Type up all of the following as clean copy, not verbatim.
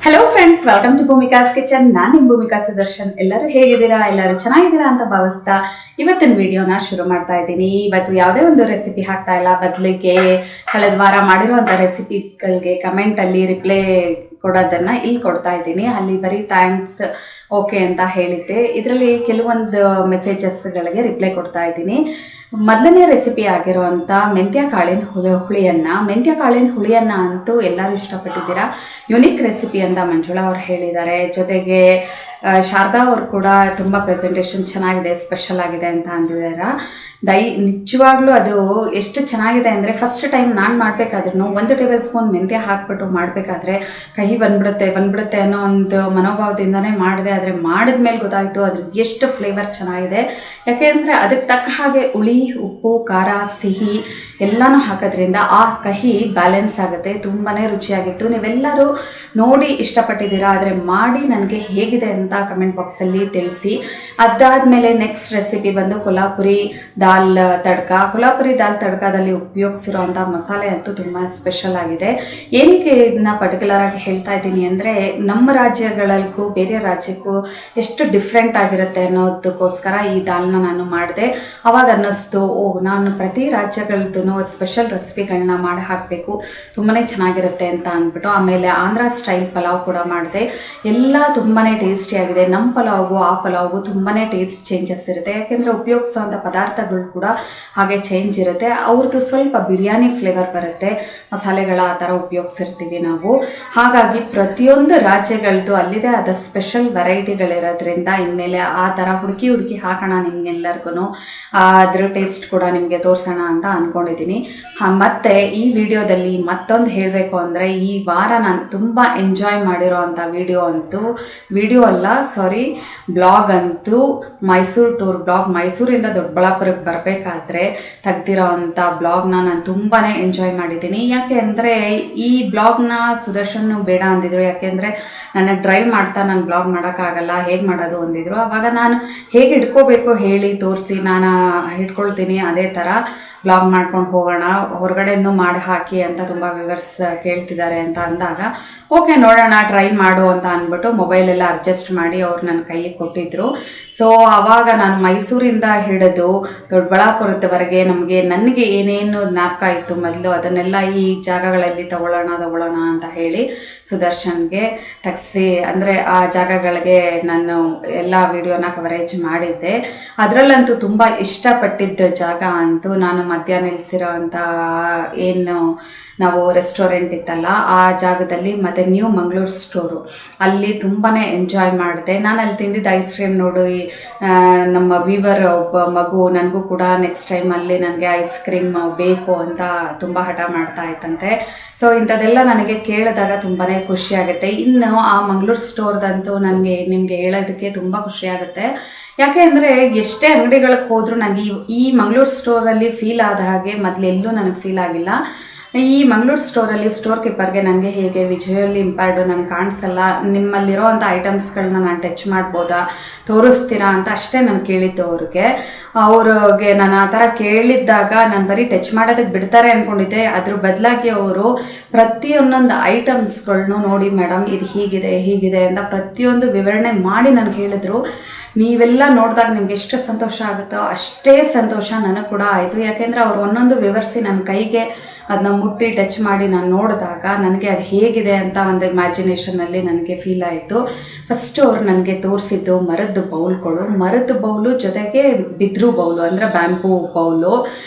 Hello friends, welcome to Bhoomika's kitchen. ನಾನು ನಿಮ್ಮ ಭೂಮಿಕಾ ಸುದರ್ಶನ್. ಎಲ್ಲರೂ ಹೇಗಿದ್ದೀರಾ? ಎಲ್ಲರೂ ಚೆನ್ನಾಗಿದ್ದೀರಾ ಅಂತ ಭಾವಿಸ್ತಾ ಇವತ್ತಿನ ವಿಡಿಯೋನ ಶುರು ಮಾಡ್ತಾ ಇದ್ದೀನಿ. ಇವತ್ತು ಯಾವುದೇ ಒಂದು ರೆಸಿಪಿ ಹಾಕ್ತಾ ಇಲ್ಲ, ಬದಲಿಗೆ ಕಳೆದ ವಾರ ಮಾಡಿರುವಂಥ ರೆಸಿಪಿಗಳಿಗೆ ಕಮೆಂಟಲ್ಲಿ ರಿಪ್ಲೈ ಕೊಡೋದನ್ನು ಇಲ್ಲಿ ಕೊಡ್ತಾ ಇದ್ದೀನಿ. ಅಲ್ಲಿ ಬರೀ ಥ್ಯಾಂಕ್ಸ್ ಓಕೆ ಅಂತ ಹೇಳಿದ್ದೆ. ಇದರಲ್ಲಿ ಕೆಲವೊಂದು ಮೆಸೇಜಸ್ಗಳಿಗೆ ರಿಪ್ಲೈ ಕೊಡ್ತಾ ಇದ್ದೀನಿ. ಮೊದಲನೇ ರೆಸಿಪಿ ಆಗಿರುವಂಥ ಮೆಂತ್ಯ ಕಾಳಿನ ಹುಳಿಯನ್ನು ಅಂತೂ ಎಲ್ಲರೂ ಇಷ್ಟಪಟ್ಟಿದ್ದೀರಾ. ಯುನಿಕ್ ರೆಸಿಪಿ ಅಂತ ಮಂಜುಳಾ ಅವ್ರು ಹೇಳಿದ್ದಾರೆ. ಜೊತೆಗೆ ಶಾರದಾ ಅವರು ಕೂಡ ತುಂಬ ಪ್ರೆಸೆಂಟೇಷನ್ ಚೆನ್ನಾಗಿದೆ, ಸ್ಪೆಷಲ್ ಆಗಿದೆ ಅಂತ ಅಂದಿದ್ದಾರೆ. ನಿಜವಾಗ್ಲೂ ಅದು ಎಷ್ಟು ಚೆನ್ನಾಗಿದೆ ಅಂದರೆ, ಫಸ್ಟ್ ಟೈಮ್ ನಾನು ಮಾಡಬೇಕಾದ್ರೂ 1 ಟೇಬಲ್ ಸ್ಪೂನ್ ಮೆಂತ್ಯ ಹಾಕ್ಬಿಟ್ಟು ಮಾಡಬೇಕಾದ್ರೆ ಕಹಿ ಬಂದ್ಬಿಡುತ್ತೆ ಅನ್ನೋ ಒಂದು ಮನೋಭಾವದಿಂದನೇ ಮಾಡಿದೆ. ಆದರೆ ಮಾಡಿದ ಮೇಲೆ ಗೊತ್ತಾಯಿತು ಅದ್ರ ಎಷ್ಟು ಫ್ಲೇವರ್ ಚೆನ್ನಾಗಿದೆ. ಯಾಕೆಂದರೆ ಅದಕ್ಕೆ ತಕ್ಕ ಹಾಗೆ ಹುಳಿ, ಉಪ್ಪು, ಖಾರ, ಸಿಹಿ ಎಲ್ಲನೂ ಹಾಕೋದ್ರಿಂದ ಆ ಕಹಿ ಬ್ಯಾಲೆನ್ಸ್ ಆಗುತ್ತೆ. ತುಂಬಾ ರುಚಿಯಾಗಿತ್ತು. ನೀವೆಲ್ಲರೂ ನೋಡಿ ಇಷ್ಟಪಟ್ಟಿದ್ದೀರಾ. ಆದರೆ ಮಾಡಿ ನನಗೆ ಹೇಗಿದೆ ಅಂತ ಕಮೆಂಟ್ ಬಾಕ್ಸಲ್ಲಿ ತಿಳಿಸಿ. ಅದಾದಮೇಲೆ ನೆಕ್ಸ್ಟ್ ರೆಸಿಪಿ ಬಂದು ಕೊಲ್ಹಾಪುರಿ ದಾಲ್ ತಡ್ಕದಲ್ಲಿ ಉಪಯೋಗಿಸಿರೋಂಥ ಮಸಾಲೆ ಅಂತೂ ತುಂಬ ಸ್ಪೆಷಲ್ ಆಗಿದೆ. ಏನಕ್ಕೆ ಇದನ್ನ ಪರ್ಟಿಕ್ಯುಲರ್ ಆಗಿ ಹೇಳ್ತಾ ಇದ್ದೀನಿ ಅಂದರೆ, ನಮ್ಮ ರಾಜ್ಯಗಳಿಗೂ ಬೇರೆ ರಾಜ್ಯಕ್ಕೂ ಎಷ್ಟು ಡಿಫ್ರೆಂಟ್ ಆಗಿರುತ್ತೆ ಅನ್ನೋದಕ್ಕೋಸ್ಕರ ಈ ದಾಲ್ನ ನಾನು ಮಾಡಿದೆ. ಅವಾಗ ಅನ್ನಿಸ್ತು, ನಾನು ಪ್ರತಿ ರಾಜ್ಯಗಳದ್ದು ಸ್ಪೆಷಲ್ ರೆಸಿಪಿಗಳನ್ನ ಮಾಡಿ ಹಾಕಬೇಕು, ತುಂಬಾ ಚೆನ್ನಾಗಿರುತ್ತೆ ಅಂತ ಅಂದ್ಬಿಟ್ಟು. ಆಮೇಲೆ ಆಂಧ್ರ ಸ್ಟೈಲ್ ಪಲಾವ್ ಕೂಡ ಮಾಡಿದೆ. ಎಲ್ಲ ತುಂಬಾ ಟೇಸ್ಟಿಯಾಗಿದೆ. ನಮ್ಮ ಪಲಾವ್ಗೂ ಆ ಪಲಾವ್ಗೂ ತುಂಬಾ ಟೇಸ್ಟ್ ಚೇಂಜಸ್ ಇರುತ್ತೆ. ಯಾಕೆಂದರೆ ಉಪಯೋಗಿಸೋವಂಥ ಪದಾರ್ಥಗಳು ಕೂಡ ಹಾಗೆ ಚೇಂಜ್ ಇರುತ್ತೆ. ಅವ್ರದ್ದು ಸ್ವಲ್ಪ ಬಿರಿಯಾನಿ ಫ್ಲೇವರ್ ಬರುತ್ತೆ, ಮಸಾಲೆಗಳ ಆ ಥರ ಉಪಯೋಗಿಸಿರ್ತೀವಿ ನಾವು. ಹಾಗಾಗಿ ಪ್ರತಿಯೊಂದು ರಾಜ್ಯಗಳದ್ದು ಅಲ್ಲಿದೆ ಆದ ಸ್ಪೆಷಲ್ ವೆರೈಟಿಗಳಿರೋದ್ರಿಂದ ಇನ್ಮೇಲೆ ಆ ಥರ ಹುಡುಕಿ ಹಾಕೋಣ ನಿಮ್ಗೆಲ್ಲರಿಗೂ. ಅದ್ರ ಟೇಸ್ಟ್ ಕೂಡ ನಿಮಗೆ ತೋರಿಸೋಣ ಅಂತ ಅಂದ್ಕೊಂಡಿದ್ದೀನಿ. ಮತ್ತು ಈ ವಿಡಿಯೋದಲ್ಲಿ ಮತ್ತೊಂದು ಹೇಳಬೇಕು ಅಂದರೆ, ಈ ವಾರ ನಾನು ತುಂಬ ಎಂಜಾಯ್ ಮಾಡಿರೋ ಅಂಥ ಬ್ಲಾಗ್ ಅಂತೂ ಮೈಸೂರು ಟೂರ್ ಬ್ಲಾಗ್. ಮೈಸೂರಿಂದ ದೊಡ್ಡಬಳ್ಳಾಪುರಕ್ಕೆ ಬರಬೇಕಾದ್ರೆ ತೆಗ್ದಿರೋ ಅಂಥ ಬ್ಲಾಗ್ನ ನಾನು ತುಂಬಾ ಎಂಜಾಯ್ ಮಾಡಿದ್ದೀನಿ. ಯಾಕೆ ಅಂದರೆ ಈ ಬ್ಲಾಗ್ನ ಸುದರ್ಶನ್ ಬೇಡ ಅಂದಿದ್ರು. ಯಾಕೆಂದರೆ ನನಗೆ ಡ್ರೈವ್ ಮಾಡ್ತಾ ನಾನು ಬ್ಲಾಗ್ ಮಾಡೋಕ್ಕಾಗಲ್ಲ, ಹೇಗೆ ಮಾಡೋದು ಅಂದಿದ್ರು. ಆವಾಗ ನಾನು ಹೇಗೆ ಹಿಡ್ಕೋಬೇಕು ಹೇಳಿ ತೋರಿಸಿ, ನಾನು ಹಿಡ್ಕೊಳ್ತೀನಿ, ಅದೇ ಥರ ಬ್ಲಾಗ್ ಮಾಡ್ಕೊಂಡು ಹೋಗೋಣ, ಹೊರಗಡೆಯಿಂದ ಮಾಡಿ ಹಾಕಿ ಅಂತ ತುಂಬ ವ್ಯೂವರ್ಸ್ ಕೇಳ್ತಿದ್ದಾರೆ ಅಂತ ಅಂದಾಗ, ಓಕೆ ನೋಡೋಣ, ಟ್ರೈ ಮಾಡು ಅಂತ ಅಂದ್ಬಿಟ್ಟು ಮೊಬೈಲೆಲ್ಲ ಅಡ್ಜಸ್ಟ್ ಮಾಡಿ ಅವ್ರು ನನ್ನ ಕೈಗೆ ಕೊಟ್ಟಿದ್ದರು. ಸೊ ಆವಾಗ ನಾನು ಮೈಸೂರಿಂದ ಹಿಡಿದು ದೊಡ್ಡಬಳ್ಳಾಪುರದವರೆಗೆ ನನಗೆ ಏನೇನು ಜ್ಞಾಪಕ ಇತ್ತು ಮೊದಲು, ಅದನ್ನೆಲ್ಲ ಈ ಜಾಗಗಳಲ್ಲಿ ತಗೊಳ್ಳೋಣ ಅಂತ ಹೇಳಿ ಸುದರ್ಶನ್ಗೆ ತೆಗ್ಸಿ, ಅಂದರೆ ಆ ಜಾಗಗಳಿಗೆ ನಾನು ಎಲ್ಲ ವಿಡಿಯೋನ ಕವರೇಜ್ ಮಾಡಿದ್ದೆ. ಅದರಲ್ಲಂತೂ ತುಂಬ ಇಷ್ಟಪಟ್ಟಿದ್ದ ಜಾಗ ಅಂತೂ ನಾನು ಮಧ್ಯಾಹ್ನ ನಿಲ್ಲಿಸಿರೋ ಅಂಥ ಏನು ನಾವು ರೆಸ್ಟೋರೆಂಟ್ ಇತ್ತಲ್ಲ ಆ ಜಾಗದಲ್ಲಿ, ಮತ್ತು ನ್ಯೂ ಮಂಗಳೂರು ಸ್ಟೋರು, ಅಲ್ಲಿ ತುಂಬಾ ಎಂಜಾಯ್ ಮಾಡಿದೆ. ನಾನು ಅಲ್ಲಿ ತಿಂದಿದ್ದ ಐಸ್ ಕ್ರೀಮ್ ನೋಡಿ ನಮ್ಮ ವೀವರ್ ಒಬ್ಬ ಮಗು ನನಗೂ ಕೂಡ ನೆಕ್ಸ್ಟ್ ಟೈಮ್ ಅಲ್ಲಿ ನನಗೆ ಐಸ್ ಕ್ರೀಮ್ ಬೇಕು ಅಂತ ತುಂಬ ಹಠ ಮಾಡ್ತಾ ಇತ್ತಂತೆ. ಸೊ ಇಂಥದ್ದೆಲ್ಲ ನನಗೆ ಕೇಳಿದಾಗ ತುಂಬಾ ಖುಷಿಯಾಗುತ್ತೆ. ಇನ್ನು ಆ ಮಂಗಳೂರು ಸ್ಟೋರ್ದಂತೂ ನಿಮಗೆ ಹೇಳೋದಕ್ಕೆ ತುಂಬ ಖುಷಿಯಾಗುತ್ತೆ. ಯಾಕೆ ಅಂದರೆ ಎಷ್ಟೇ ಅಂಗಡಿಗಳಿಗೆ ಹೋದರೂ ನನಗೆ ಈ ಮಂಗಳೂರು ಸ್ಟೋರಲ್ಲಿ ಫೀಲ್ ಆದ ಹಾಗೆ ಮೊದಲೆಲ್ಲೂ ನನಗೆ ಫೀಲ್ ಆಗಿಲ್ಲ. ಈ ಮಂಗಳೂರು ಸ್ಟೋರಲ್ಲಿ ಸ್ಟೋರ್ ಕೀಪರ್ಗೆ ನನಗೆ ಹೇಗೆ ವಿಜುವಲಿ ಇಂಪ್ಯಾರ್ಡು ನನಗೆ ಕಾಣಿಸಲ್ಲ, ನಿಮ್ಮಲ್ಲಿರೋ ಅಂಥ ಐಟಮ್ಸ್ಗಳನ್ನ ನಾನು ಟಚ್ ಮಾಡ್ಬೋದಾ, ತೋರಿಸ್ತೀರಾ ಅಂತ ಅಷ್ಟೇ ನಾನು ಕೇಳಿದ್ದು ಅವ್ರಿಗೆ ನಾನು ಆ ಥರ ಕೇಳಿದ್ದಾಗ ನಾನು ಬರೀ ಟಚ್ ಮಾಡೋದಕ್ಕೆ ಬಿಡ್ತಾರೆ ಅಂದ್ಕೊಂಡಿದ್ದೆ. ಅದ್ರ ಬದಲಾಗಿ ಅವರು ಪ್ರತಿಯೊಂದೊಂದು ಐಟಮ್ಸ್ಗಳನ್ನೂ ನೋಡಿ ಮೇಡಮ್ ಇದು ಹೀಗಿದೆ ಅಂತ ಪ್ರತಿಯೊಂದು ವಿವರಣೆ ಮಾಡಿ ನನಗೆ ಹೇಳಿದ್ರು. ನೀವೆಲ್ಲ ನೋಡಿದಾಗ ನಿಮ್ಗೆ ಎಷ್ಟು ಸಂತೋಷ ಆಗುತ್ತೋ ಅಷ್ಟೇ ಸಂತೋಷ ನನಗೆ ಕೂಡ ಆಯಿತು. ಯಾಕೆಂದರೆ ಅವ್ರು ಒಂದೊಂದು ವಿವರಿಸಿ ನನ್ನ ಕೈಗೆ ಅದನ್ನ ಮುಟ್ಟಿ ಟಚ್ ಮಾಡಿ ನಾನು ನೋಡಿದಾಗ ನನಗೆ ಅದು ಹೇಗಿದೆ ಅಂತ ಒಂದು ಇಮ್ಯಾಜಿನೇಷನಲ್ಲಿ ನನಗೆ ಫೀಲ್ ಆಯಿತು. ಫಸ್ಟು ಅವ್ರು ನನಗೆ ತೋರಿಸಿದ್ದು ಮರದ ಬೌಲು ಜೊತೆಗೆ ಬಿದಿರು ಬೌಲು, ಅಂದರೆ ಬ್ಯಾಂಬೂ ಬೌಲು.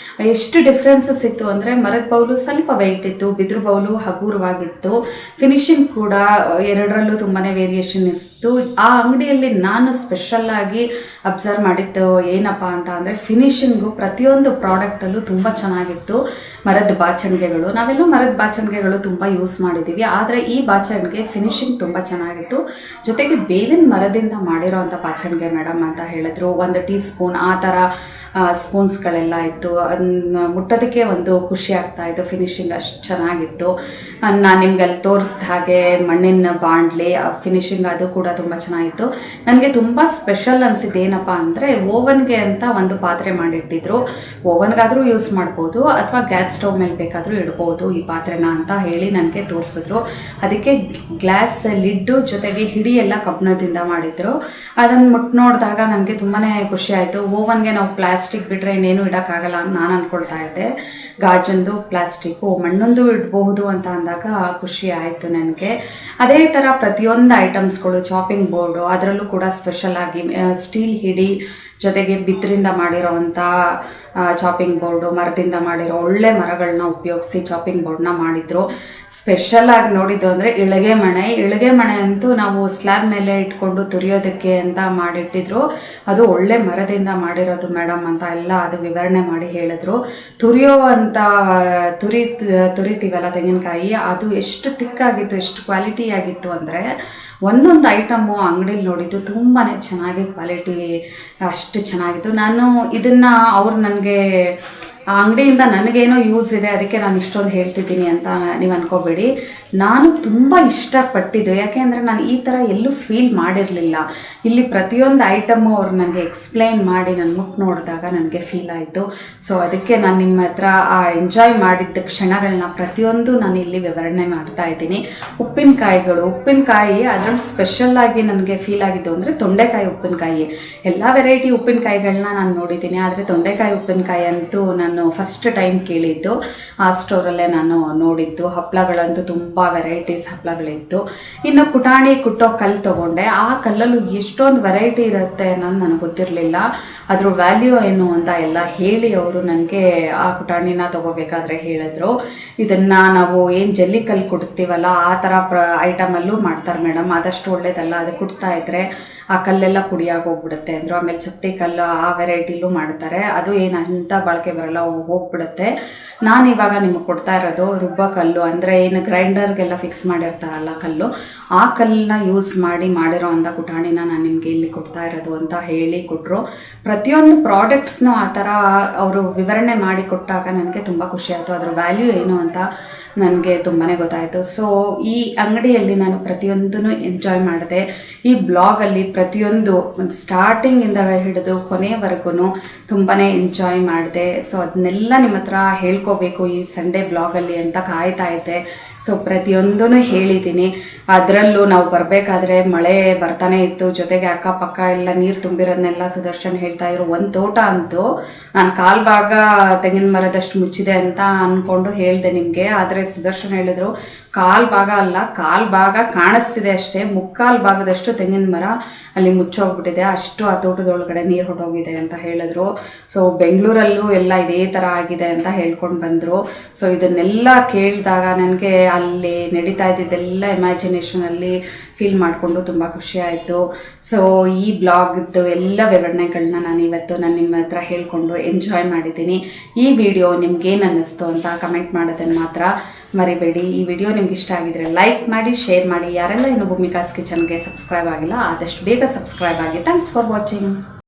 ಎಷ್ಟು ಡಿಫ್ರೆನ್ಸಸ್ ಇತ್ತು ಅಂದರೆ, ಮರದ ಬೌಲು ಸ್ವಲ್ಪ ವೆಯ್ಟ್ ಇತ್ತು, ಬಿದಿರು ಬೌಲು ಹಗುರವಾಗಿತ್ತು. ಫಿನಿಶಿಂಗ್ ಕೂಡ ಎರಡರಲ್ಲೂ ತುಂಬಾ ವೇರಿಯೇಷನ್ ಇತ್ತು. ಆ ಅಂಗಡಿಯಲ್ಲಿ ನಾನು ಸ್ಪೆಷಲ್ಲಾಗಿ ಅಬ್ಸರ್ವ್ ಮಾಡಿದ್ದು ಏನಪ್ಪ ಅಂತ ಅಂದರೆ, ಫಿನಿಶಿಂಗು ಪ್ರತಿಯೊಂದು ಪ್ರಾಡಕ್ಟಲ್ಲೂ ತುಂಬ ಚೆನ್ನಾಗಿತ್ತು. ಮರದ ಬಾಚಣಿಗೆಗಳು, ನಾವೆಲ್ಲೂ ಮರದ ಬಾಚಣಿಗೆಗಳು ತುಂಬ ಯೂಸ್ ಮಾಡಿದ್ದೀವಿ, ಆದರೆ ಈ ಬಾಚಣಿಗೆ ಫಿನಿಶಿಂಗ್ ತುಂಬ ಚೆನ್ನಾಗಿತ್ತು. ಜೊತೆಗೆ ಬೇವಿನ ಮರದಿಂದ ಮಾಡಿರೋ ಅಂಥ ಬಾಚಣಿಗೆ ಮೇಡಮ್ ಅಂತ ಹೇಳಿದ್ರು. 1 ಟೀ ಸ್ಪೂನ್ ಆ ಥರ ಸ್ಪೂನ್ಸ್ಗಳೆಲ್ಲ ಇತ್ತು. ಅದನ್ನ ಮುಟ್ಟೋದಕ್ಕೆ ಒಂದು ಖುಷಿ ಆಗ್ತಾ ಇತ್ತು, ಫಿನಿಶಿಂಗ್ ಅಷ್ಟು ಚೆನ್ನಾಗಿತ್ತು. ನಾನು ನಿಮ್ಗೆ ಅಲ್ಲಿ ತೋರಿಸಿದ ಹಾಗೆ ಮಣ್ಣಿನ ಬಾಂಡ್ಲಿ ಫಿನಿಶಿಂಗ್ ಅದು ಕೂಡ ತುಂಬ ಚೆನ್ನಾಗಿತ್ತು. ನನಗೆ ತುಂಬ ಸ್ಪೆಷಲ್ ಅನಿಸಿದ್ದು ಏನಪ್ಪ ಅಂದರೆ ಓವನ್ಗೆ ಅಂತ ಒಂದು ಪಾತ್ರೆ ಮಾಡಿಟ್ಟಿದ್ರು. ಓವನ್ಗಾದರೂ ಯೂಸ್ ಮಾಡ್ಬೋದು ಅಥವಾ ಗ್ಯಾಸ್ ಸ್ಟವ್ ಮೇಲೆ ಬೇಕಾದರೂ ಇಡ್ಬೋದು ಈ ಪಾತ್ರೆನ ಅಂತ ಹೇಳಿ ನನಗೆ ತೋರಿಸಿದ್ರು. ಅದಕ್ಕೆ ಗ್ಲಾಸ್ ಲಿಡ್ಡು ಜೊತೆಗೆ ಹಿಡಿ ಎಲ್ಲ ಕಬ್ಬಿಣದಿಂದ ಮಾಡಿದ್ರು. ಅದನ್ನು ಮುಟ್ಟು ನೋಡಿದಾಗ ನನಗೆ ತುಂಬಾ ಖುಷಿ ಆಯಿತು. ಓವನ್ಗೆ ನಾವು ಪ್ಲಾಸ್ಟಿಕ್ ಬಿಟ್ಟರೆ ಇನ್ನೇನು ಇಡೋಕ್ಕಾಗಲ್ಲ ಅಂತ ನಾನು ಅಂದ್ಕೊಳ್ತಾ ಇದ್ದೆ. ಗಾಜಂದು ಪ್ಲಾಸ್ಟಿಕ್ಕು ಮಣ್ಣೊಂದು ಇಡಬಹುದು ಅಂತ ಅಂದಾಗ ಖುಷಿ ಆಯಿತು ನನಗೆ. ಅದೇ ಥರ ಪ್ರತಿಯೊಂದು ಐಟಮ್ಸ್ಗಳು, ಚಾಪಿಂಗ್ ಬೋರ್ಡು ಅದರಲ್ಲೂ ಕೂಡ ಸ್ಪೆಷಲ್ ಆಗಿ ಸ್ಟೀಲ್ ಹಿಡಿ ಜೊತೆಗೆ ಬಿತ್ತರಿಂದ ಮಾಡಿರೋವಂಥ ಚಾಪಿಂಗ್ ಬೋರ್ಡು, ಮರದಿಂದ ಮಾಡಿರೋ ಒಳ್ಳೆ ಮರಗಳನ್ನ ಉಪಯೋಗಿಸಿ ಚಾಪಿಂಗ್ ಬೋರ್ಡ್ನ ಮಾಡಿದರು. ಸ್ಪೆಷಲಾಗಿ ನೋಡಿದ್ದು ಅಂದರೆ ಇಳಿಗೆ ಮಣೆ ಅಂತೂ ನಾವು ಸ್ಲ್ಯಾಬ್ ಮೇಲೆ ಇಟ್ಕೊಂಡು ತುರಿಯೋದಕ್ಕೆ ಅಂತ ಮಾಡಿಟ್ಟಿದ್ರು. ಅದು ಒಳ್ಳೆ ಮರದಿಂದ ಮಾಡಿರೋದು ಮೇಡಮ್ ಅಂತ ಎಲ್ಲ ಅದು ವಿವರಣೆ ಮಾಡಿ ಹೇಳಿದ್ರು. ತುರಿತೀವಲ್ಲ ತೆಂಗಿನಕಾಯಿ, ಅದು ಎಷ್ಟು ತಿಕ್ಕಾಗಿತ್ತು, ಎಷ್ಟು ಕ್ವಾಲಿಟಿಯಾಗಿತ್ತು ಅಂದರೆ ಒಂದೊಂದು ಐಟಮು ಅಂಗಡೀಲಿ ನೋಡಿದ್ದು ತುಂಬಾ ಚೆನ್ನಾಗಿ ಕ್ವಾಲಿಟಿ ಅಷ್ಟು ಚೆನ್ನಾಗಿತ್ತು. ನಾನು ಇದನ್ನು ಅವ್ರು ನನಗೆ ಆ ಅಂಗಡಿಯಿಂದ ನನಗೇನೋ ಯೂಸ್ ಇದೆ ಅದಕ್ಕೆ ನಾನು ಇಷ್ಟೊಂದು ಹೇಳ್ತಿದ್ದೀನಿ ಅಂತ ನೀವು ಅನ್ಕೋಬೇಡಿ. ನಾನು ತುಂಬ ಇಷ್ಟಪಟ್ಟಿದ್ದು ಯಾಕೆ ಅಂದರೆ ನಾನು ಈ ಥರ ಎಲ್ಲೂ ಫೀಲ್ ಮಾಡಿರಲಿಲ್ಲ. ಇಲ್ಲಿ ಪ್ರತಿಯೊಂದು ಐಟಮು ಅವ್ರು ನನಗೆ ಎಕ್ಸ್ಪ್ಲೈನ್ ಮಾಡಿ ನಾನು ಮುಟ್ಟು ನೋಡಿದಾಗ ನನಗೆ ಫೀಲ್ ಆಯಿತು. ಸೊ ಅದಕ್ಕೆ ನಾನು ನಿಮ್ಮ ಹತ್ರ ಆ ಎಂಜಾಯ್ ಮಾಡಿದ್ದ ಕ್ಷಣಗಳನ್ನ ಪ್ರತಿಯೊಂದು ನಾನು ಇಲ್ಲಿ ವಿವರಣೆ ಮಾಡ್ತಾ ಇದ್ದೀನಿ. ಉಪ್ಪಿನಕಾಯಿ ಅದರಲ್ಲಿ ಸ್ಪೆಷಲ್ಲಾಗಿ ನನಗೆ ಫೀಲ್ ಆಗಿದ್ದು ಅಂದರೆ ತೊಂಡೆಕಾಯಿ ಉಪ್ಪಿನಕಾಯಿ. ಎಲ್ಲ ವೆರೈಟಿ ಉಪ್ಪಿನಕಾಯಿಗಳನ್ನ ನಾನು ನೋಡಿದ್ದೀನಿ, ಆದರೆ ತೊಂಡೆಕಾಯಿ ಉಪ್ಪಿನಕಾಯಿ ಅಂತೂ ನಾನು ಫಸ್ಟ್ ಟೈಮ್ ಕೇಳಿದ್ದು. ಆ ಸ್ಟೋರಲ್ಲೇ ನಾನು ನೋಡಿದ್ದು. ಹಪ್ಪಳಗಳಂತೂ ತುಂಬ ವೆರೈಟೀಸ್ ಹಪ್ಪಳಗಳಿತ್ತು. ಇನ್ನು ಕುಟಾಣಿ ಕುಟ್ಟೋ ಕಲ್ಲು ತೊಗೊಂಡೆ. ಆ ಕಲ್ಲಲ್ಲೂ ಎಷ್ಟೊಂದು ವೆರೈಟಿ ಇರುತ್ತೆ ಅನ್ನೋದು ನನಗೆ ಗೊತ್ತಿರಲಿಲ್ಲ. ಅದ್ರ ವ್ಯಾಲ್ಯೂ ಏನು ಅಂತ ಎಲ್ಲ ಹೇಳಿ ಅವರು ನನಗೆ ಆ ಕುಟಾಣಿನ ತೊಗೋಬೇಕಾದ್ರೆ ಹೇಳಿದ್ರು. ಇದನ್ನು ನಾವು ಏನು ಜಲ್ಲಿ ಕಲ್ಲು ಕುಡ್ತೀವಲ್ಲ ಆ ಥರ ಐಟಮಲ್ಲೂ ಮಾಡ್ತಾರೆ ಮೇಡಮ್, ಆದಷ್ಟು ಒಳ್ಳೇದಲ್ಲ, ಅದು ಕುಟ್ತಾ ಇದ್ರೆ ಆ ಕಲ್ಲೆಲ್ಲ ಪುಡಿಯಾಗಿ ಹೋಗ್ಬಿಡುತ್ತೆ ಅಂದರು. ಆಮೇಲೆ ಚಪ್ಪಟಿ ಕಲ್ಲು ಆ ವೆರೈಟಿಲೂ ಮಾಡ್ತಾರೆ, ಅದು ಏನು ಅಂತ ಬಳಕೆ ಬರಲ್ಲ, ಹೋಗ್ಬಿಡುತ್ತೆ. ನಾನು ಇವಾಗ ನಿಮಗೆ ಕೊಡ್ತಾ ಇರೋದು ರುಬ್ಬೋ ಕಲ್ಲು, ಅಂದರೆ ಏನು ಗ್ರೈಂಡರ್ಗೆಲ್ಲ ಫಿಕ್ಸ್ ಮಾಡಿರ್ತಾರಲ್ಲ ಕಲ್ಲು, ಆ ಕಲ್ಲನ್ನ ಯೂಸ್ ಮಾಡಿರೋ ಅಂಥ ಕುಟಾಣಿನ ನಾನು ನಿಮಗೆ ಇಲ್ಲಿ ಕೊಡ್ತಾ ಇರೋದು ಅಂತ ಹೇಳಿ ಕೊಟ್ಟರು. ಪ್ರತಿಯೊಂದು ಪ್ರಾಡಕ್ಟ್ಸ್ನೂ ಆ ಥರ ಅವರು ವಿವರಣೆ ಮಾಡಿ ಕೊಟ್ಟಾಗ ನನಗೆ ತುಂಬ ಖುಷಿ ಆಯಿತು. ಅದರ ವ್ಯಾಲ್ಯೂ ಏನು ಅಂತ ನನಗೆ ತುಂಬಾ ಗೊತ್ತಾಯಿತು. ಸೊ ಈ ಅಂಗಡಿಯಲ್ಲಿ ನಾನು ಪ್ರತಿಯೊಂದನ್ನು ಎಂಜಾಯ್ ಮಾಡಿದೆ. ಈ ಬ್ಲಾಗಲ್ಲಿ ಪ್ರತಿಯೊಂದು ಒಂದು ಸ್ಟಾರ್ಟಿಂಗಿಂದ ಹಿಡಿದು ಕೊನೆಯವರೆಗೂ ತುಂಬಾ ಎಂಜಾಯ್ ಮಾಡಿದೆ. ಸೊ ಅದನ್ನೆಲ್ಲ ನಿಮ್ಮ ಹತ್ರ ಹೇಳ್ಕೋಬೇಕು ಈ ಸಂಡೇ ಬ್ಲಾಗಲ್ಲಿ ಅಂತ ಕಾಯ್ತಾ ಇದ್ದೆ. ಸೊ ಪ್ರತಿಯೊಂದೂ ಹೇಳಿದ್ದೀನಿ. ಅದರಲ್ಲೂ ನಾವು ಬರಬೇಕಾದ್ರೆ ಮಳೆ ಬರ್ತಾನೆ ಇತ್ತು, ಜೊತೆಗೆ ಅಕ್ಕಪಕ್ಕ ಎಲ್ಲ ನೀರು ತುಂಬಿರೋದನ್ನೆಲ್ಲ ಸುದರ್ಶನ್ ಹೇಳ್ತಾ ಇದ್ರು. ಒಂದು ತೋಟ ಅಂತೂ ನಾನು ಕಾಲು ಭಾಗ ತೆಂಗಿನ ಮರದಷ್ಟು ಮುಚ್ಚಿದೆ ಅಂತ ಅಂದ್ಕೊಂಡು ಹೇಳಿದೆ ನಿಮಗೆ, ಆದರೆ ಸುದರ್ಶನ್ ಹೇಳಿದ್ರು ಕಾಲು ಭಾಗ ಅಲ್ಲ, ಕಾಲು ಭಾಗ ಕಾಣಿಸ್ತಿದೆ ಅಷ್ಟೇ, ಮುಕ್ಕಾಲು ಭಾಗದಷ್ಟು ತೆಂಗಿನ ಮರ ಅಲ್ಲಿ ಮುಚ್ಚೋಗ್ಬಿಟ್ಟಿದೆ, ಅಷ್ಟು ಆ ತೋಟದೊಳಗಡೆ ನೀರು ಹೊಟ್ಟೋಗಿದೆ ಅಂತ ಹೇಳಿದ್ರು. ಸೊ ಬೆಂಗಳೂರಲ್ಲೂ ಎಲ್ಲ ಇದೇ ಥರ ಆಗಿದೆ ಅಂತ ಹೇಳ್ಕೊಂಡು ಬಂದರು. ಸೊ ಇದನ್ನೆಲ್ಲ ಕೇಳಿದಾಗ ನನಗೆ ಅಲ್ಲಿ ನಡೀತಾ ಇದ್ದಿದ್ದೆಲ್ಲ ಇಮ್ಯಾಜಿನೇಷನಲ್ಲಿ ಫೀಲ್ ಮಾಡಿಕೊಂಡು ತುಂಬ ಖುಷಿ ಆಯಿತು. ಸೊ ಈ ಬ್ಲಾಗ್ದು ಎಲ್ಲ ವಿವರಣೆಗಳನ್ನ ನಾನು ನಿಮ್ಮ ಹತ್ರ ಹೇಳ್ಕೊಂಡು ಎಂಜಾಯ್ ಮಾಡಿದ್ದೀನಿ. ಈ ವಿಡಿಯೋ ನಿಮ್ಗೇನು ಅನ್ನಿಸ್ತು ಅಂತ ಕಮೆಂಟ್ ಮಾಡೋದನ್ನು ಮಾತ್ರ ಮರಿಬೇಡಿ. ಈ ವಿಡಿಯೋ ನಿಮ್ಗೆ ಇಷ್ಟ ಆಗಿದ್ರೆ ಲೈಕ್ ಮಾಡಿ, ಶೇರ್ ಮಾಡಿ. ಯಾರೆಲ್ಲ ಇನ್ನು ಭೂಮಿಕಾಸ್ ಕಿಚನ್ಗೆ ಸಬ್ಸ್ಕ್ರೈಬ್ ಆಗಿಲ್ಲ ಆದಷ್ಟು ಬೇಗ ಸಬ್ಸ್ಕ್ರೈಬ್ ಆಗಿ. Thanks for watching.